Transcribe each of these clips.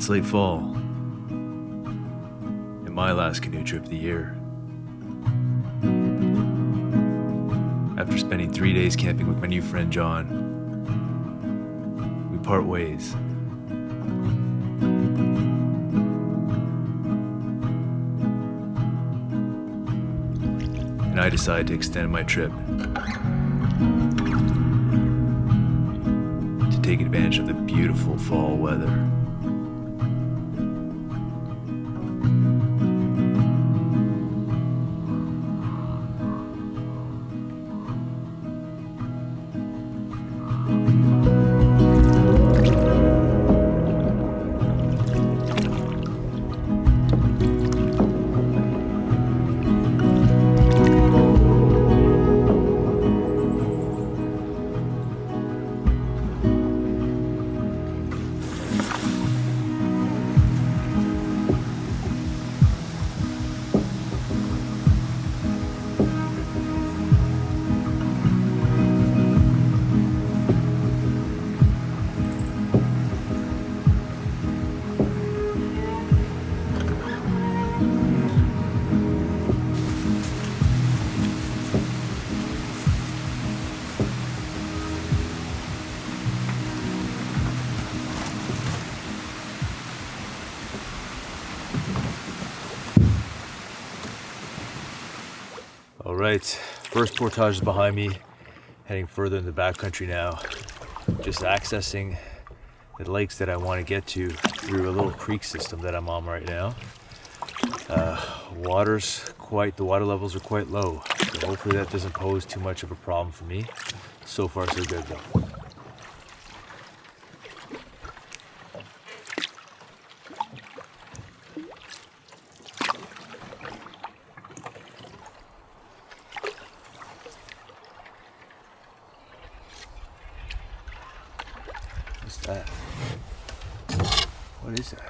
It's late fall, and my last canoe trip of the year. After spending 3 days camping with my new friend John, we part ways. And I decide to extend my trip to take advantage of the beautiful fall weather. All right, first portage is behind me, heading further in the backcountry now. Just accessing the lakes that I want to get to through a little creek system that I'm on right now. The water levels are quite low, so hopefully that doesn't pose too much of a problem for me. So far so good though. What's that? What is that?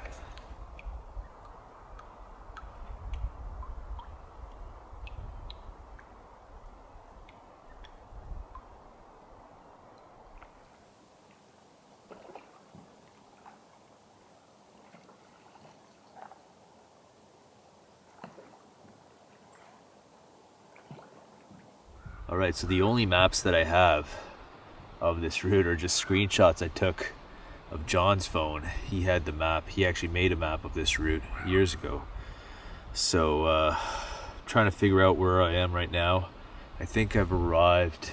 All right, so the only maps that I have of this route are just screenshots I took of John's phone. He had the map. He actually made a map of this route years ago. So trying to figure out where I am right now. I think I've arrived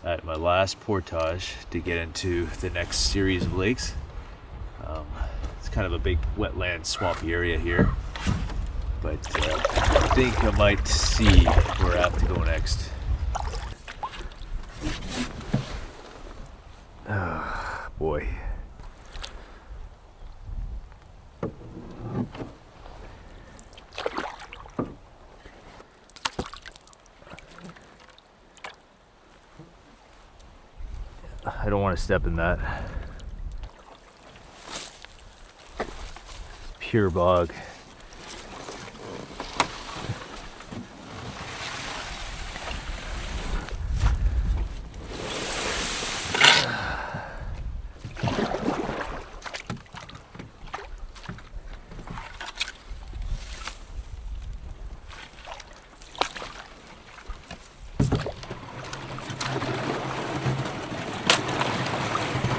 at my last portage to get into the next series of lakes. It's kind of a big wetland swampy area here, but I think I might see where I have to go next. Boy. I don't want to step in that. It's pure bog.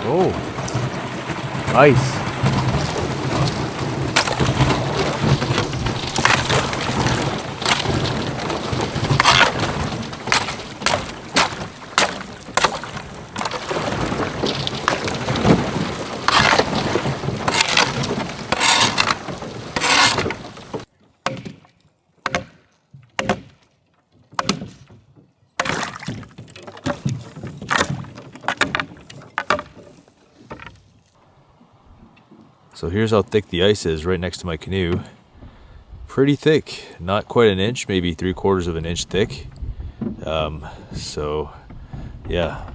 Oh, ice. So here's how thick the ice is right next to my canoe. Pretty thick, not quite an inch, maybe 3/4 of an inch thick. So yeah.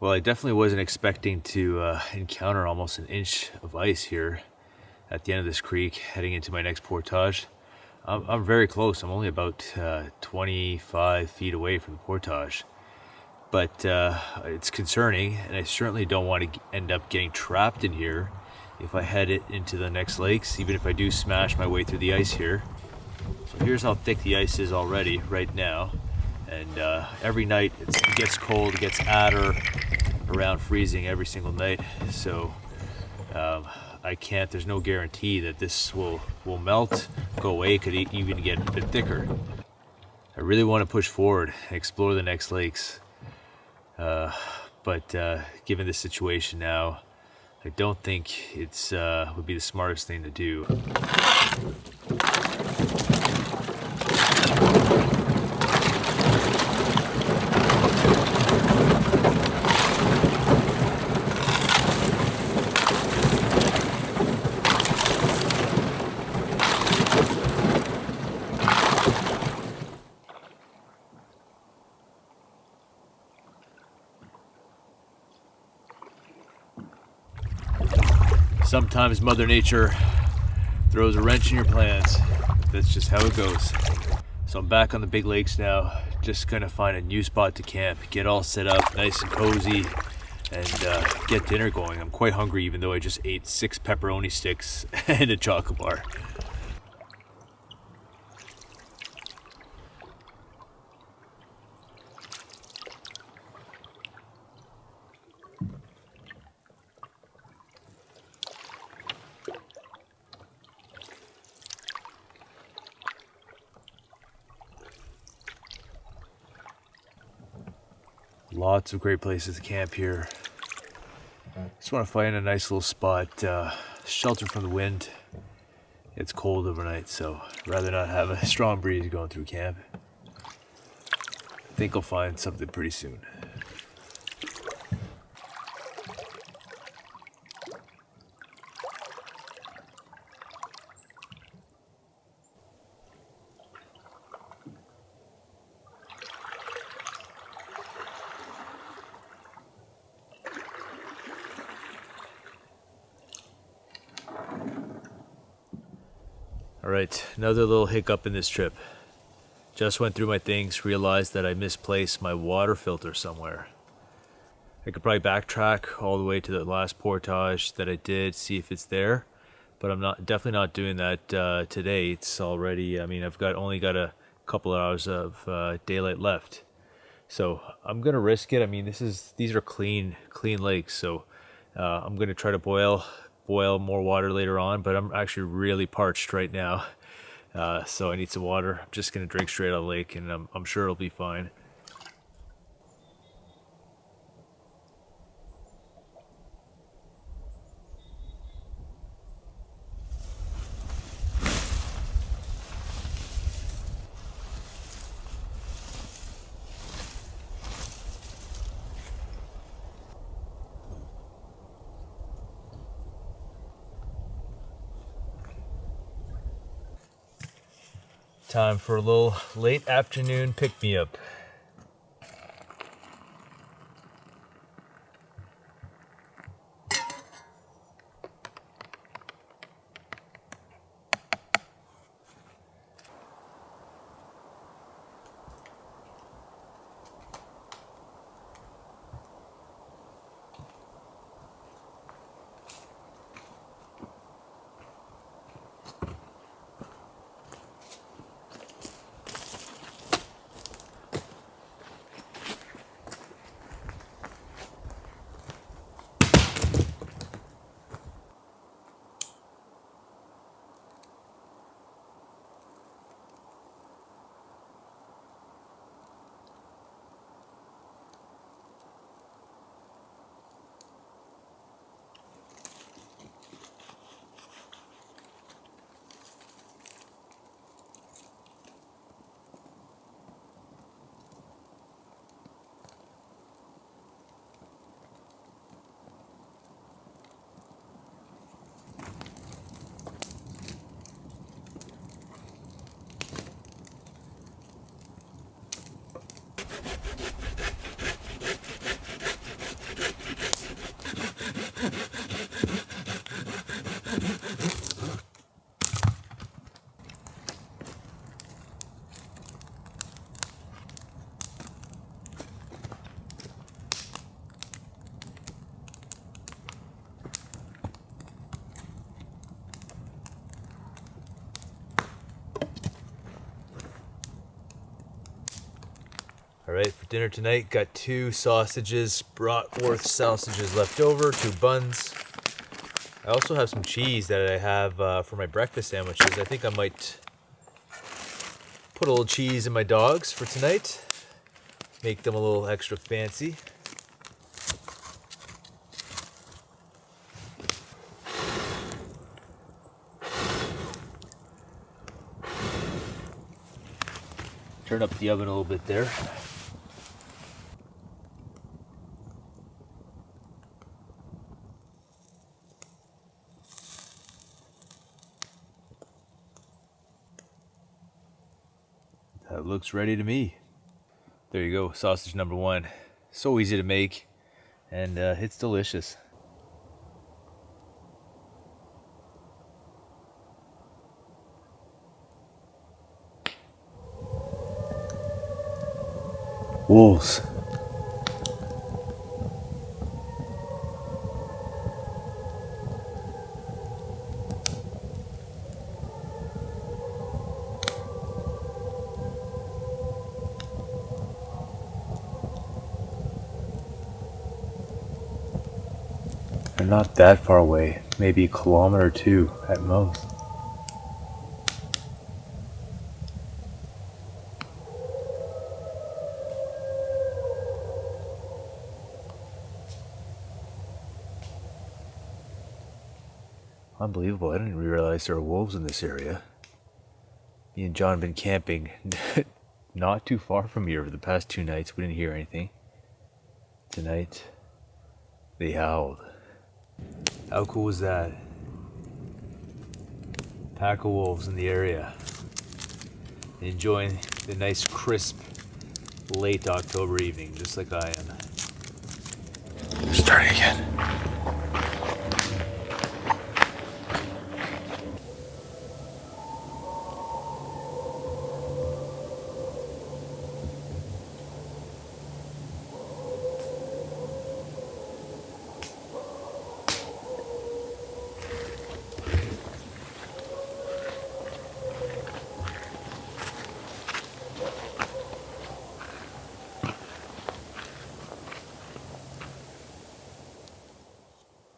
Well, I definitely wasn't expecting to encounter almost an inch of ice here at the end of this creek heading into my next portage. I'm very close. I'm only about 25 feet away from the portage. but it's concerning, and I certainly don't want to end up getting trapped in here if I head it into the next lakes, even if I do smash my way through the ice here. So here's how thick the ice is already right now, and every night it gets cold, it gets at or around freezing every single night. So I can't, there's no guarantee that this will melt, go away, could even get a bit thicker. I really want to push forward and explore the next lakes, but given the situation now, I don't think it's would be the smartest thing to do. Sometimes Mother Nature throws a wrench in your plans. That's just how it goes. So I'm back on the big lakes now. Just gonna find a new spot to camp, get all set up, nice and cozy, and get dinner going. I'm quite hungry, even though I just ate 6 pepperoni sticks and a chocolate bar. Lots of great places to camp here. Just want to find a nice little spot, sheltered from the wind. It's cold overnight, so I'd rather not have a strong breeze going through camp. I think I'll find something pretty soon. Alright, another little hiccup in this trip. Just went through my things, realized that I misplaced my water filter somewhere. I could probably backtrack all the way to the last portage that I did, see if it's there, but I'm definitely not doing that today. It's already, I've only got a couple of hours of daylight left. So I'm gonna risk it. These are clean lakes, so I'm gonna try to boil more water later on, but I'm actually really parched right now, so I need some water. I'm just gonna drink straight out of the lake, and I'm sure it'll be fine. Time for a little late afternoon pick-me-up. Alright, for dinner tonight, got 2 sausages, bratwurst sausages left over, 2 buns. I also have some cheese that I have for my breakfast sandwiches. I think I might put a little cheese in my dogs for tonight. Make them a little extra fancy. Turn up the oven a little bit there. That looks ready to me. There you go, sausage number 1. So easy to make, and it's delicious. Wolves. They're not that far away, maybe a kilometer or 2 at most. Unbelievable, I didn't realize there were wolves in this area. Me and John have been camping not too far from here for the past 2 nights. We didn't hear anything. Tonight, they howled. How cool was that? Pack of wolves in the area. Enjoying the nice crisp late October evening, just like I am. Starting again.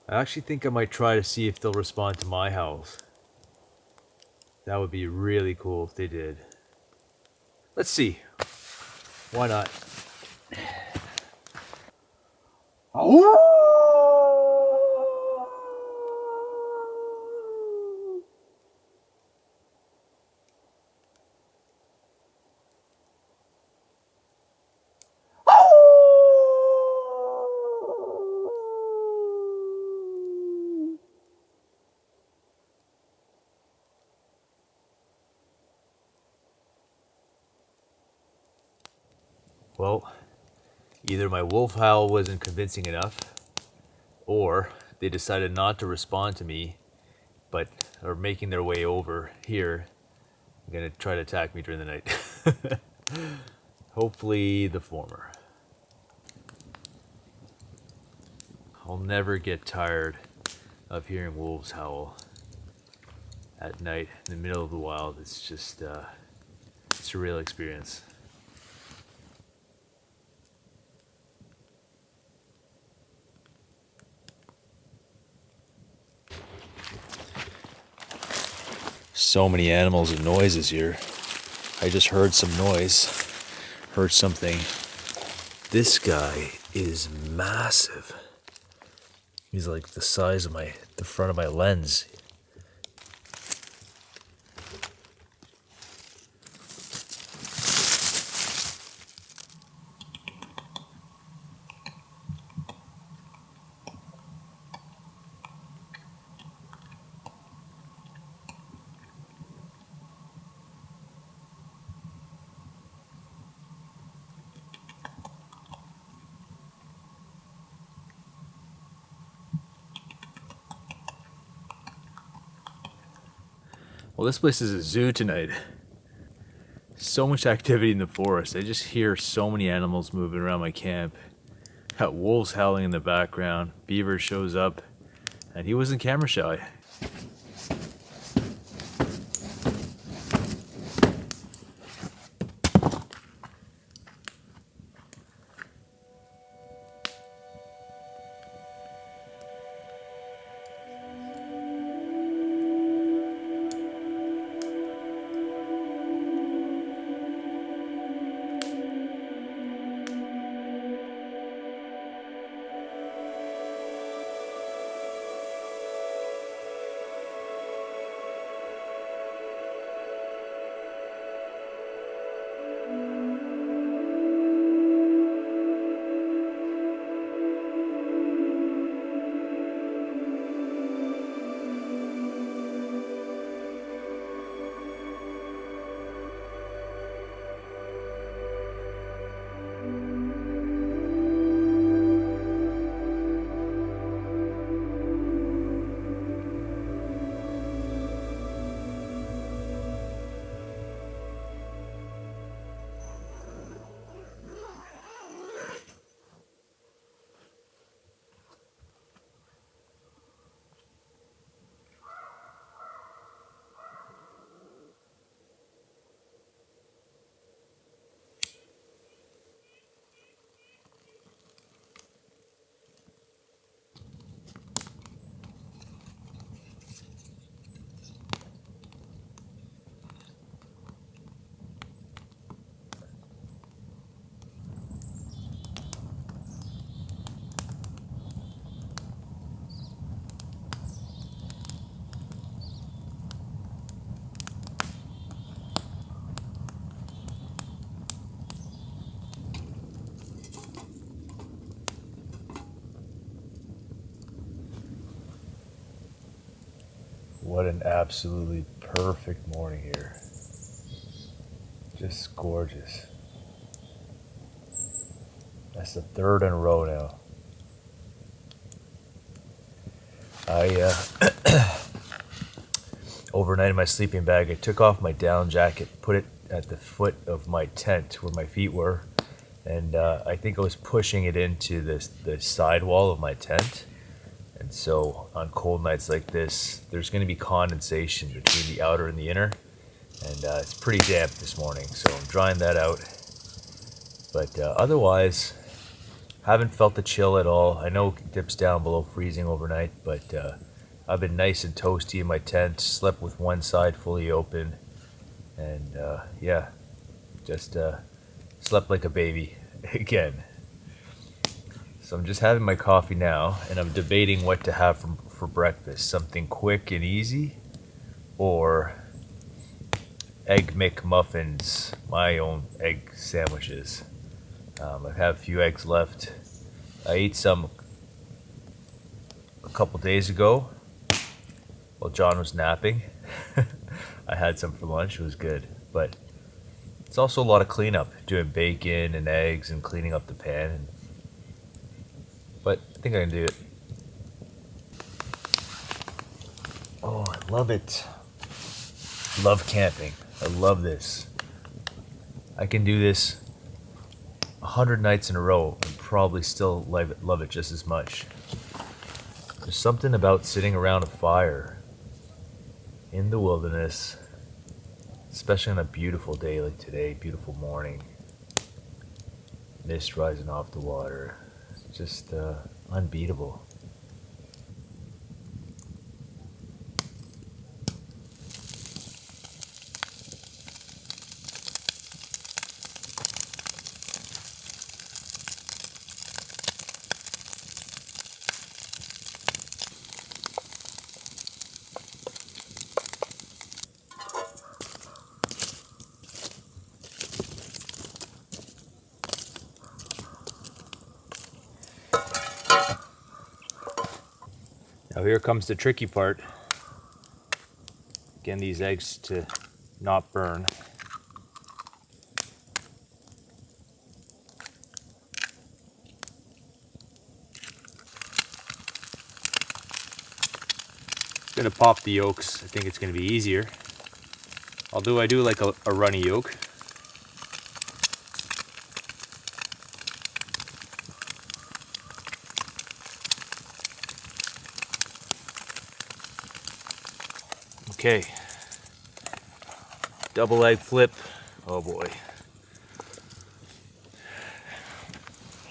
I actually think I might try to see if they'll respond to my howls. That would be really cool if they did. Let's see. Why not? Well, either my wolf howl wasn't convincing enough, or they decided not to respond to me, but are making their way over here. They're gonna try to attack me during the night. Hopefully the former. I'll never get tired of hearing wolves howl at night in the middle of the wild. It's just a surreal experience. So many animals and noises here. I just heard some noise, heard something. This guy is massive. He's like the size of the front of my lens. Well, this place is a zoo tonight. So much activity in the forest. I just hear so many animals moving around my camp. Got wolves howling in the background. Beaver shows up, and he wasn't camera shy. What an absolutely perfect morning here. Just gorgeous. That's the third in a row now. I overnight in my sleeping bag, I took off my down jacket, put it at the foot of my tent where my feet were, and I think I was pushing it into the side wall of my tent. And so on cold nights like this, there's going to be condensation between the outer and the inner, and it's pretty damp this morning, so I'm drying that out. But otherwise, haven't felt the chill at all. I know it dips down below freezing overnight, but I've been nice and toasty in my tent, slept with one side fully open, and yeah, just slept like a baby again. So I'm just having my coffee now, and I'm debating what to have for breakfast. Something quick and easy, or egg McMuffins, my own egg sandwiches. I have a few eggs left. I ate some a couple days ago while John was napping. I had some for lunch. It was good, but it's also a lot of cleanup, doing bacon and eggs and cleaning up the pan. But I think I can do it. Oh, I love it. Love camping. I love this. I can do this 100 nights in a row and probably still love it just as much. There's something about sitting around a fire in the wilderness, especially on a beautiful day like today, beautiful morning, mist rising off the water. It's just unbeatable. Now here comes the tricky part. Getting these eggs to not burn. I'm gonna pop the yolks. I think it's gonna be easier. Although I do like a runny yolk. Okay, double egg flip. Oh boy.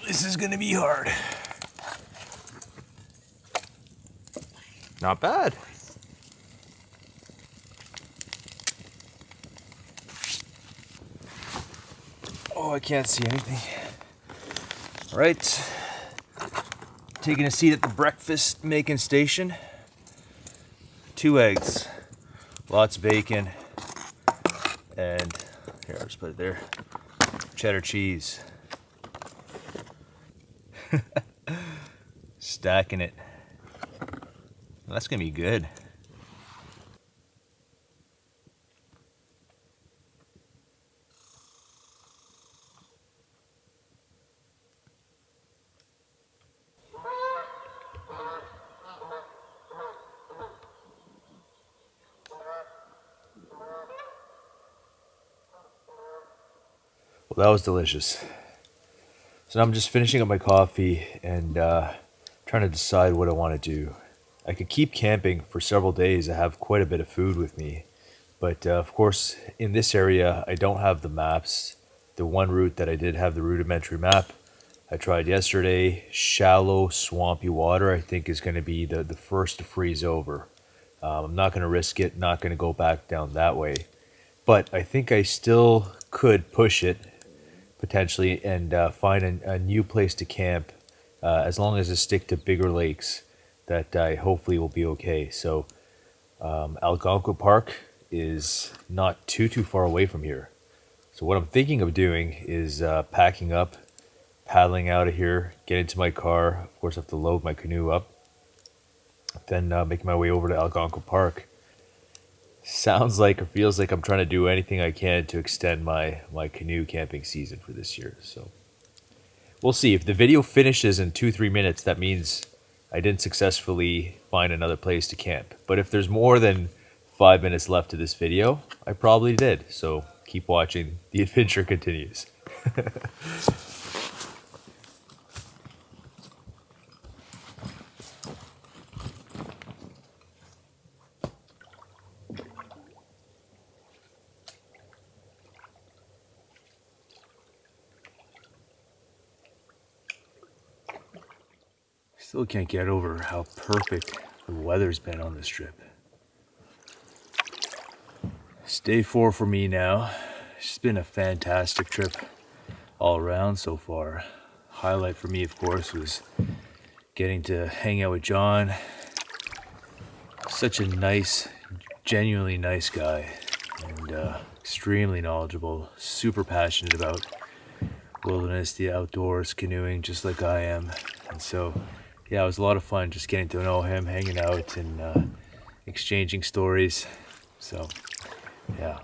This is gonna be hard. Not bad. Oh, I can't see anything. All right, taking a seat at the breakfast making station. 2 eggs. Lots of bacon, and here, I'll just put it there, cheddar cheese. Stacking it. That's gonna be good. Well, that was delicious. So now I'm just finishing up my coffee and trying to decide what I want to do. I could keep camping for several days. I have quite a bit of food with me. But of course, in this area, I don't have the maps. The one route that I did have the rudimentary map, I tried yesterday. Shallow, swampy water, I think, is going to be the first to freeze over. I'm not going to risk it, not going to go back down that way. But I think I still could push it potentially and find a new place to camp as long as I stick to bigger lakes that I hopefully will be okay. So Algonquin Park is not too far away from here. So what I'm thinking of doing is packing up, paddling out of here, get into my car. Of course, I have to load my canoe up. Then making my way over to Algonquin Park. sounds like or feels like I'm trying to do anything I can to extend my canoe camping season for this year. So we'll see. If the video finishes in 2-3 minutes, that means I didn't successfully find another place to camp. But if there's more than 5 minutes left to this video, I probably did. So keep watching. The adventure continues. Still can't get over how perfect the weather's been on this trip. It's day 4 for me now. It's been a fantastic trip all around so far. Highlight for me, of course, was getting to hang out with John. Such a nice, genuinely nice guy, and extremely knowledgeable, super passionate about wilderness, the outdoors, canoeing, just like I am. And so, yeah, it was a lot of fun just getting to know him, hanging out, and exchanging stories. So, yeah.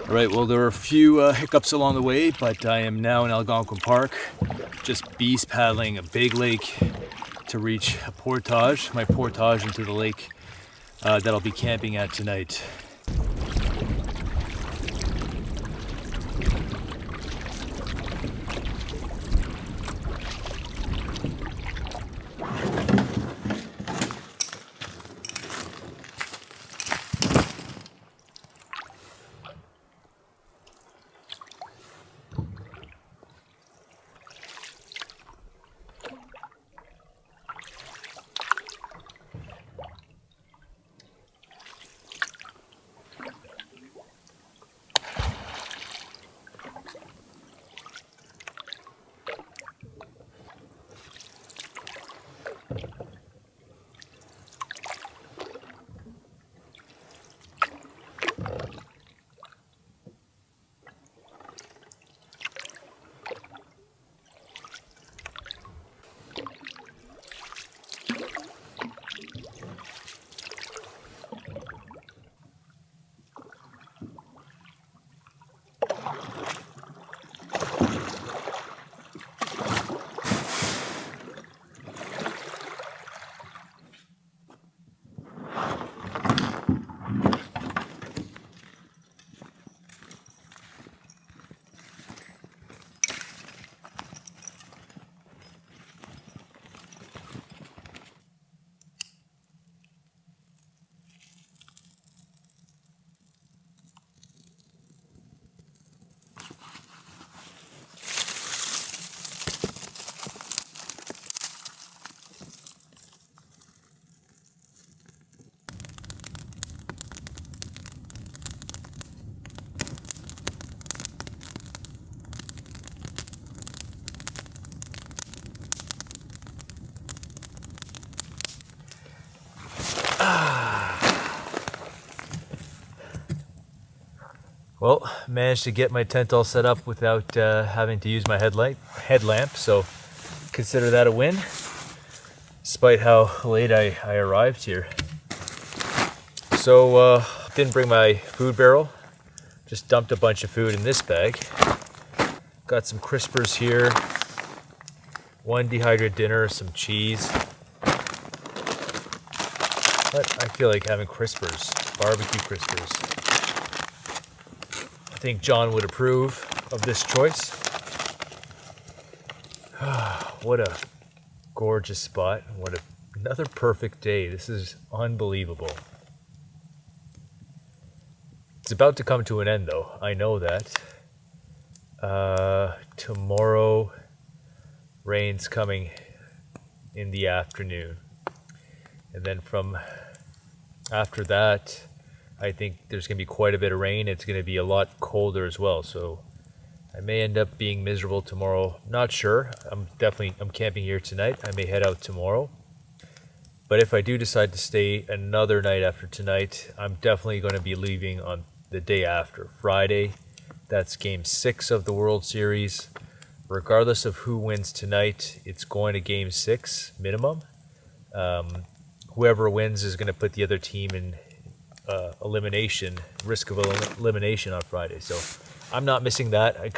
All right, well, there were a few hiccups along the way, but I am now in Algonquin Park, just beast paddling a big lake to reach a portage, my portage into the lake that I'll be camping at tonight. Well, managed to get my tent all set up without having to use my headlamp, so consider that a win, despite how late I arrived here. So, didn't bring my food barrel, just dumped a bunch of food in this bag. Got some crispers here, one dehydrated dinner, some cheese. But I feel like having crispers, barbecue crispers. I think John would approve of this choice. What a gorgeous spot. What another perfect day. This is unbelievable. It's about to come to an end though. I know that. Tomorrow, rain's coming in the afternoon. And then from after that, I think there's going to be quite a bit of rain. It's going to be a lot colder as well. So I may end up being miserable tomorrow. Not sure. I'm camping here tonight. I may head out tomorrow. But if I do decide to stay another night after tonight, I'm definitely going to be leaving on the day after, Friday. That's Game 6 of the World Series. Regardless of who wins tonight, it's going to Game 6 minimum. Whoever wins is going to put the other team in risk of elimination on Friday. So I'm not missing that. I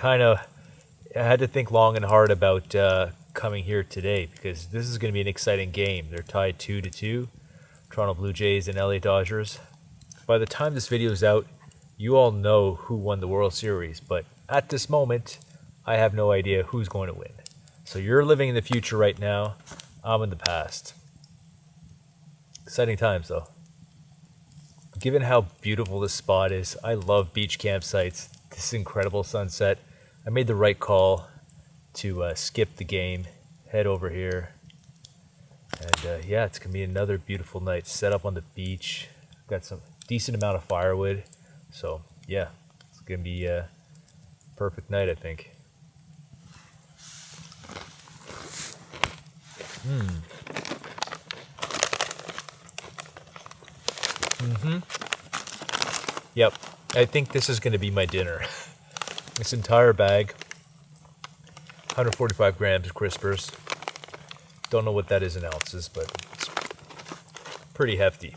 had to think long and hard about coming here today because this is going to be an exciting game. They're tied 2-2, Toronto Blue Jays and LA Dodgers. By the time this video is out, you all know who won the World Series, but at this moment, I have no idea who's going to win. So you're living in the future right now. I'm in the past. Exciting times, though. Given how beautiful this spot is, I love beach campsites. This incredible sunset. I made the right call to skip the game, head over here. And yeah, it's going to be another beautiful night. Set up on the beach. Got some decent amount of firewood. So yeah, it's going to be a perfect night, I think. Yep, I think this is going to be my dinner. This entire bag, 145 grams of Crispers. Don't know what that is in ounces, but it's pretty hefty.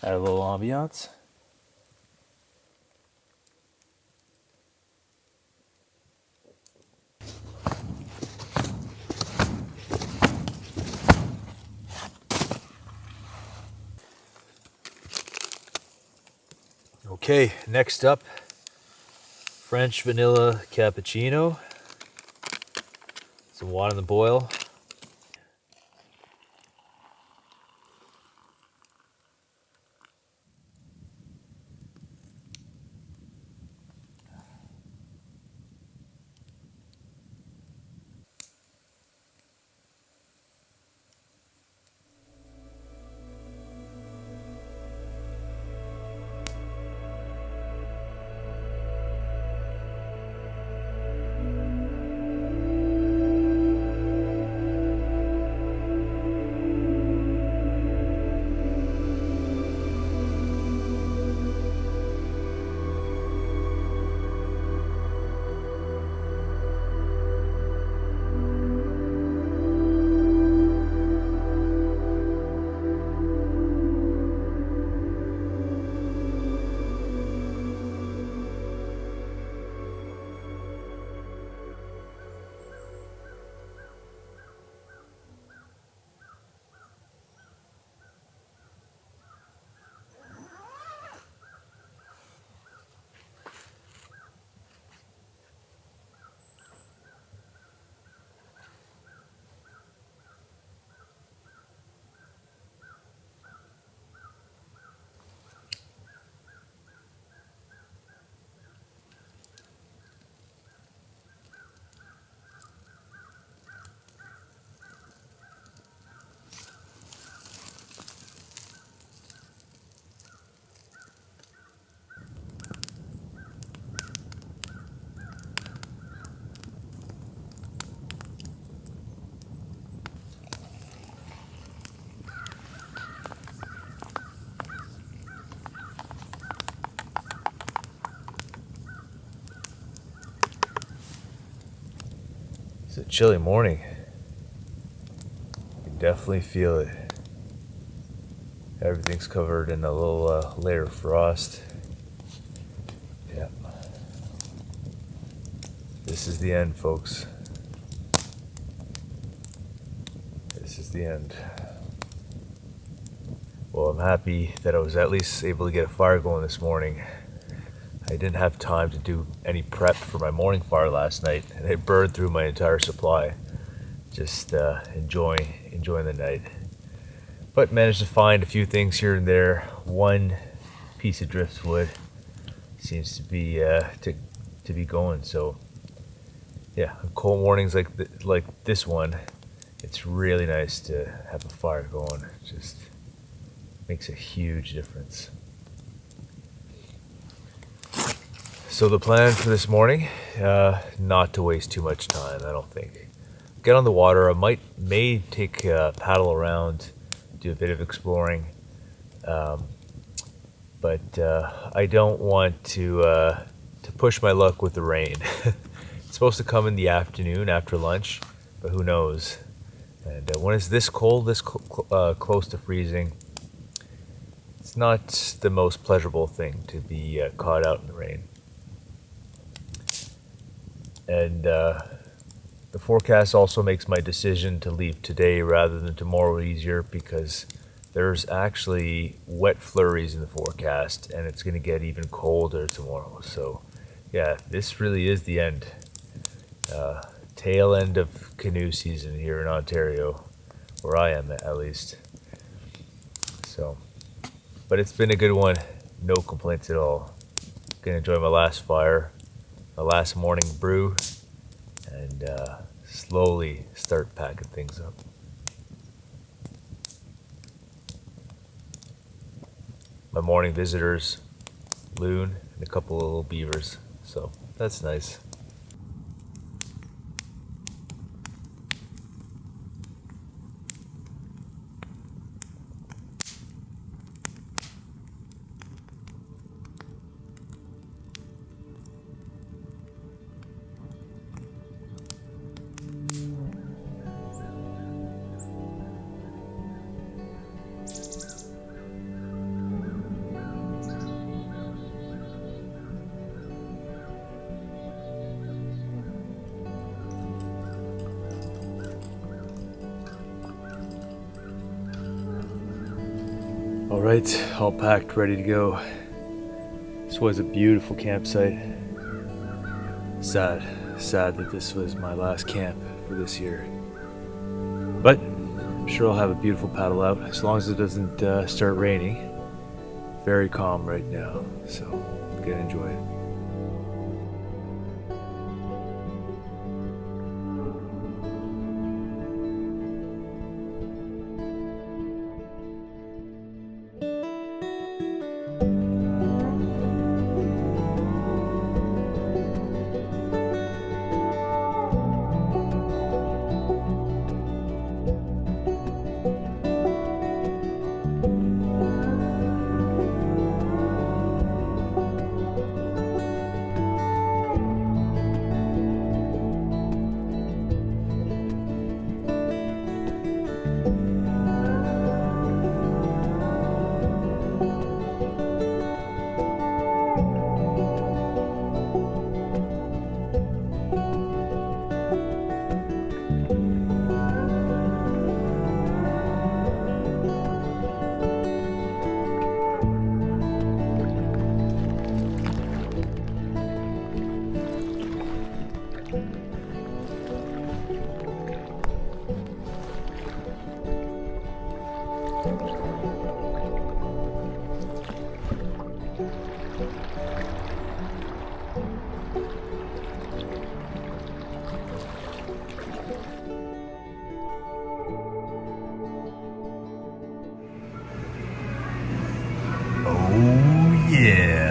Add a little ambiance. Okay, next up, French vanilla cappuccino. Some water in the boil. It's a chilly morning. You can definitely feel it. Everything's covered in a little layer of frost. Yeah. This is the end, folks. This is the end. Well, I'm happy that I was at least able to get a fire going this morning. I didn't have time to do any prep for my morning fire last night, and it burned through my entire supply. Just enjoying the night. But managed to find a few things here and there. One piece of driftwood seems to be to be going. So yeah, on cold mornings like this one, it's really nice to have a fire going. It just makes a huge difference. So the plan for this morning, not to waste too much time, I don't think. Get on the water. I may take a paddle around, do a bit of exploring, but I don't want to push my luck with the rain. It's supposed to come in the afternoon after lunch, but who knows? And when it's this cold, close to freezing, it's not the most pleasurable thing to be caught out in the rain. And the forecast also makes my decision to leave today rather than tomorrow easier, because there's actually wet flurries in the forecast and it's going to get even colder tomorrow. So yeah, this really is the end, tail end of canoe season here in Ontario, where I am at least. So, but it's been a good one, no complaints at all. Gonna enjoy my last fire, my last morning brew, and slowly start packing things up. My morning visitors, loon, and a couple of little beavers, so that's nice. All right, all packed, ready to go. This was a beautiful campsite. Sad that this was my last camp for this year. But I'm sure I'll have a beautiful paddle out as long as it doesn't start raining. Very calm right now, so I'm gonna enjoy it. Oh yeah.